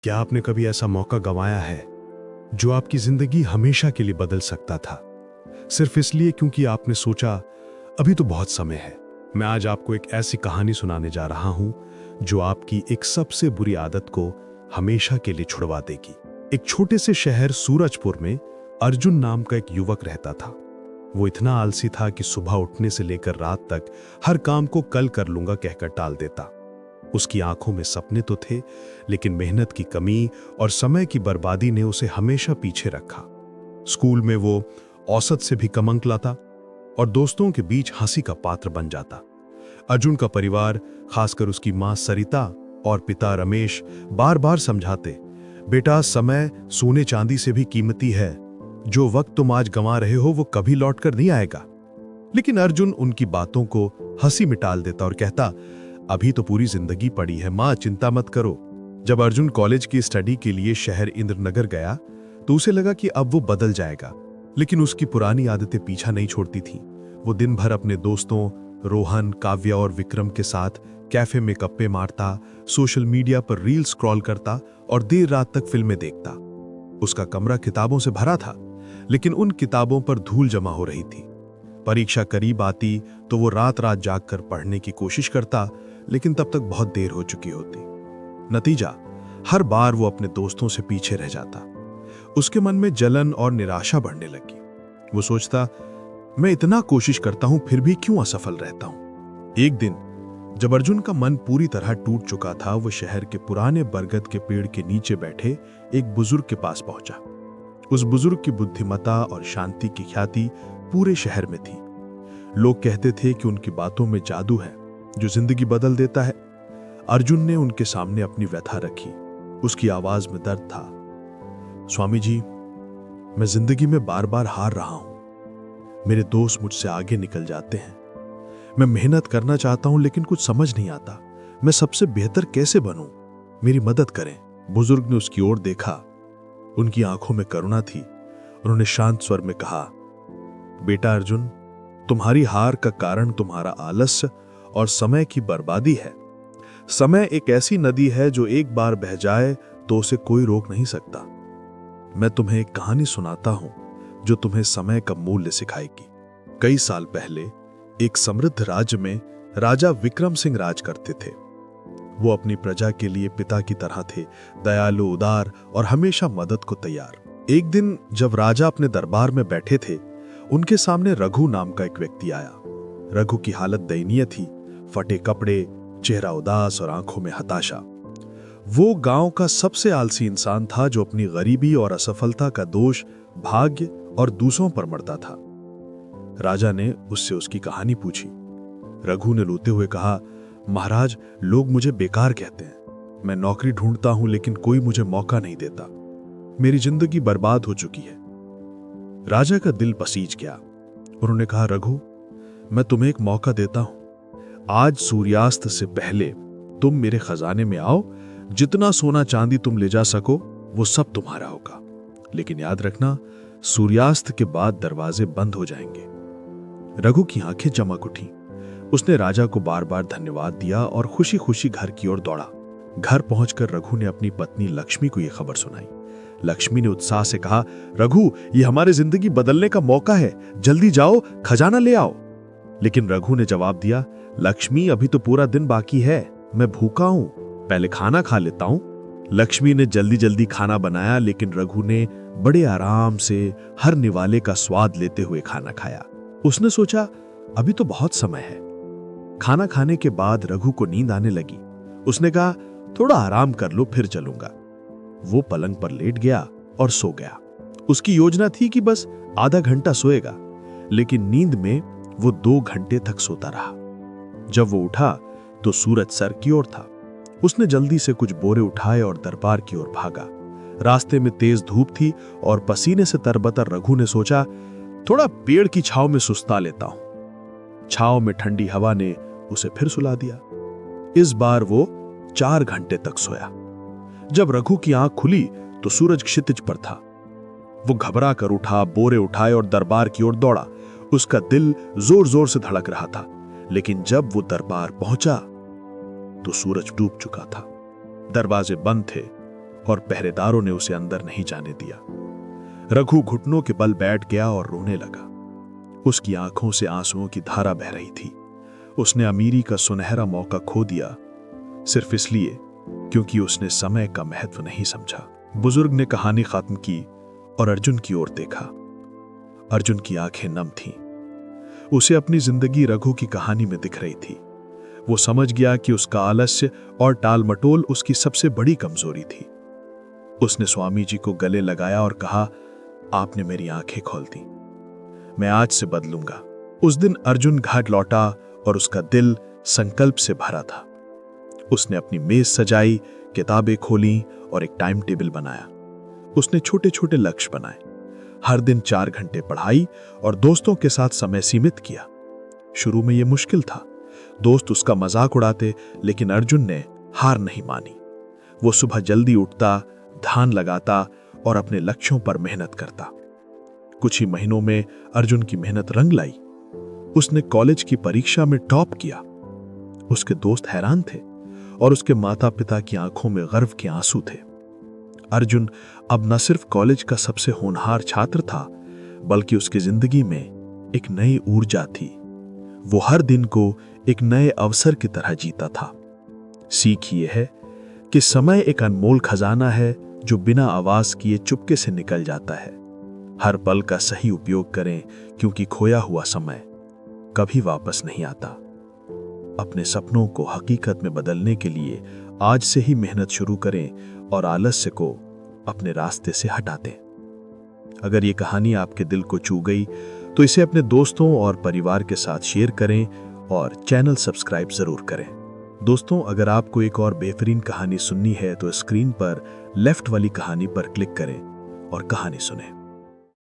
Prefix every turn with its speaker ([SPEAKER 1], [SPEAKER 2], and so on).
[SPEAKER 1] क्या आपने कभी ऐसा मौका गंवाया है जो आपकी जिंदगी हमेशा के लिए बदल सकता था, सिर्फ इसलिए क्योंकि आपने सोचा अभी तो बहुत समय है। मैं आज आपको एक ऐसी कहानी सुनाने जा रहा हूं जो आपकी एक सबसे बुरी आदत को हमेशा के लिए छुड़वा देगी। एक छोटे से शहर सूरजपुर में अर्जुन नाम का एक युवक रहता था। वो इतना आलसी था कि सुबह उठने से लेकर रात तक हर काम को कल कर लूंगा कहकर टाल देता। उसकी आंखों में सपने तो थे, लेकिन मेहनत की कमी और समय की बर्बादी ने उसे हमेशा पीछे रखा। स्कूल में वो औसत से भी कम अंक लाता और दोस्तों के बीच हंसी का पात्र बन जाता। अर्जुन का परिवार, खासकर उसकी मां सरिता और पिता रमेश, बार बार समझाते, बेटा समय सोने चांदी से भी कीमती है, जो वक्त तुम आज गंवा रहे हो वो कभी लौट कर नहीं आएगा। लेकिन अर्जुन उनकी बातों को हंसी में टाल देता और कहता, अभी तो पूरी जिंदगी पड़ी है मां, चिंता मत करो। जब अर्जुन कॉलेज की स्टडी के लिए शहर इंद्रनगर गया तो उसे लगा कि अब वो बदल जाएगा, लेकिन उसकी पुरानी आदतें पीछा नहीं छोड़ती थीं। वो दिन भर अपने दोस्तों रोहन, काव्या और विक्रम के साथ कैफे में गप्पे मारता, सोशल मीडिया पर रील स्क्रॉल करता और देर रात तक फिल्में देखता। उसका कमरा किताबों से भरा था, लेकिन उन किताबों पर धूल जमा हो रही थी। परीक्षा करीब आती तो वो रात रात जागकर पढ़ने की कोशिश करता, लेकिन तब तक बहुत देर हो चुकी होती। नतीजा, हर बार वो अपने दोस्तों से पीछे रह जाता। उसके मन में जलन और निराशा बढ़ने लगी। वो सोचता, मैं इतना कोशिश करता हूं फिर भी क्यों असफल रहता हूं। एक दिन जब अर्जुन का मन पूरी तरह टूट चुका था, वो शहर के पुराने बरगद के पेड़ के नीचे बैठे एक बुजुर्ग के पास पहुंचा। उस बुजुर्ग की बुद्धिमत्ता और शांति की ख्याति पूरे शहर में थी। लोग कहते थे कि उनकी बातों में जादू है जो जिंदगी बदल देता है। अर्जुन ने उनके सामने अपनी व्यथा रखी। उसकी आवाज में दर्द था। स्वामी जी, मैं जिंदगी में बार बार हार रहा हूं। मेरे दोस्त मुझसे आगे निकल जाते हैं। मैं मेहनत करना चाहता हूं लेकिन कुछ समझ नहीं आता। मैं सबसे बेहतर कैसे बनूं? मेरी मदद करें। बुजुर्ग ने उसकी ओर देखा। उनकी आंखों में करुणा थी। उन्होंने शांत स्वर में कहा, बेटा अर्जुन, तुम्हारी हार का कारण तुम्हारा आलस्य और समय की बर्बादी है। समय एक ऐसी नदी है जो एक बार बह जाए तो उसे कोई रोक नहीं सकता। मैं तुम्हें एक कहानी सुनाता हूं जो तुम्हें समय का मूल्य सिखाएगी। कई साल पहले एक समृद्ध राज्य में राजा विक्रम सिंह राज करते थे। वो अपनी प्रजा के लिए पिता की तरह थे, दयालु, उदार और हमेशा मदद को तैयार। एक दिन जब राजा अपने दरबार में बैठे थे, उनके सामने रघु नाम का एक व्यक्ति आया। रघु की हालत दयनीय थी, फटे कपड़े, चेहरा उदास और आंखों में हताशा। वो गांव का सबसे आलसी इंसान था जो अपनी गरीबी और असफलता का दोष भाग्य और दूसरों पर मढ़ता था। राजा ने उससे उसकी कहानी पूछी। रघु ने रोते हुए कहा, महाराज, लोग मुझे बेकार कहते हैं। मैं नौकरी ढूंढता हूं लेकिन कोई मुझे मौका नहीं देता। मेरी जिंदगी बर्बाद हो चुकी है। राजा का दिल पसीज गया। उन्होंने कहा, रघु, मैं तुम्हें एक मौका देता हूं। आज सूर्यास्त से पहले तुम मेरे खजाने में आओ। जितना सोना चांदी तुम ले जा सको वो सब तुम्हारा होगा, लेकिन याद रखना, सूर्यास्त के बाद दरवाजे बंद हो जाएंगे। रघु की आंखें चमक उठी। उसने राजा को बार बार धन्यवाद दिया और खुशी खुशी घर की ओर दौड़ा। घर पहुंचकर रघु ने अपनी पत्नी लक्ष्मी को यह खबर सुनाई। लक्ष्मी ने उत्साह से कहा, रघु, ये हमारी जिंदगी बदलने का मौका है। जल्दी जाओ, खजाना ले आओ। लेकिन रघु ने जवाब दिया, लक्ष्मी, अभी तो पूरा दिन बाकी है। मैं भूखा हूं, पहले खाना खा लेता हूं। लक्ष्मी ने जल्दी जल्दी खाना बनाया, लेकिन रघु ने बड़े आराम से हर निवाले का स्वाद लेते हुए खाना खाया। उसने सोचा, अभी तो बहुत समय है। खाना खाने के बाद रघु को नींद आने लगी। उसने कहा, थोड़ा आराम कर लो, फिर चलूंगा। वो पलंग पर लेट गया और सो गया। उसकी योजना थी कि बस आधा घंटा सोएगा, लेकिन नींद में वो 2 घंटे तक सोता रहा। जब वो उठा तो सूरज सर की ओर था। उसने जल्दी से कुछ बोरे उठाए और दरबार की ओर भागा। रास्ते में तेज धूप थी और पसीने से तरबतर रघु ने सोचा, थोड़ा पेड़ की छांव में सुस्ता लेता हूं। छांव में ठंडी हवा ने उसे फिर सुला दिया। इस बार वो 4 घंटे तक सोया। जब रघु की आंख खुली तो सूरज क्षितिज पर था। वो घबरा कर उठा, बोरे उठाए और दरबार की ओर दौड़ा। उसका दिल जोर जोर से धड़क रहा था, लेकिन जब वो दरबार पहुंचा तो सूरज डूब चुका था। दरवाजे बंद थे
[SPEAKER 2] और पहरेदारों ने उसे अंदर नहीं जाने दिया। रघु घुटनों के बल बैठ गया और रोने लगा। उसकी आंखों से आंसुओं की धारा बह रही थी। उसने अमीरी का सुनहरा मौका खो दिया सिर्फ इसलिए क्योंकि उसने समय का महत्व नहीं समझा। बुजुर्ग ने कहानी खत्म की और अर्जुन की ओर देखा। अर्जुन की आंखें नम थीं। उसे अपनी जिंदगी रघु की कहानी में दिख रही थी। वो समझ गया कि उसका आलस्य और टालमटोल उसकी सबसे बड़ी कमजोरी थी। उसने स्वामी जी को गले लगाया और कहा, आपने मेरी आंखें खोल दी, मैं आज से बदलूंगा। उस दिन अर्जुन घाट लौटा और उसका दिल संकल्प से भरा था। उसने अपनी मेज सजाई, किताबें खोली और एक टाइम टेबल बनाया। उसने छोटे छोटे लक्ष्य बनाए। हर दिन 4 घंटे पढ़ाई और दोस्तों के साथ समय सीमित किया। शुरू में यह मुश्किल था। दोस्त उसका मजाक उड़ाते, लेकिन अर्जुन ने हार नहीं मानी। वो सुबह जल्दी उठता, ध्यान लगाता और अपने लक्ष्यों पर मेहनत करता। कुछ ही महीनों में अर्जुन की मेहनत रंग लाई। उसने कॉलेज की परीक्षा में टॉप किया। उसके दोस्त हैरान थे और उसके माता पिता की आंखों में गर्व के आंसू थे। अर्जुन अब न सिर्फ कॉलेज का सबसे होनहार छात्र था, बल्कि उसकी जिंदगी में एक नई ऊर्जा थी। वो हर दिन को एक नए अवसर की तरह जीता था। सीख ये है कि समय एक अनमोल खजाना है जो बिना आवाज किए चुपके से निकल जाता है। हर पल का सही उपयोग करें, क्योंकि खोया हुआ समय कभी वापस नहीं आता। अपने सपनों को हकीकत में बदलने के लिए आज से ही मेहनत शुरू करें और आलस्य को अपने रास्ते से हटा दें। अगर ये कहानी आपके दिल को छू गई तो इसे अपने दोस्तों और परिवार के साथ शेयर करें और चैनल सब्सक्राइब जरूर करें। दोस्तों, अगर आपको एक और बेहतरीन कहानी सुननी है तो स्क्रीन पर लेफ्ट वाली कहानी पर क्लिक करें और कहानी सुनें।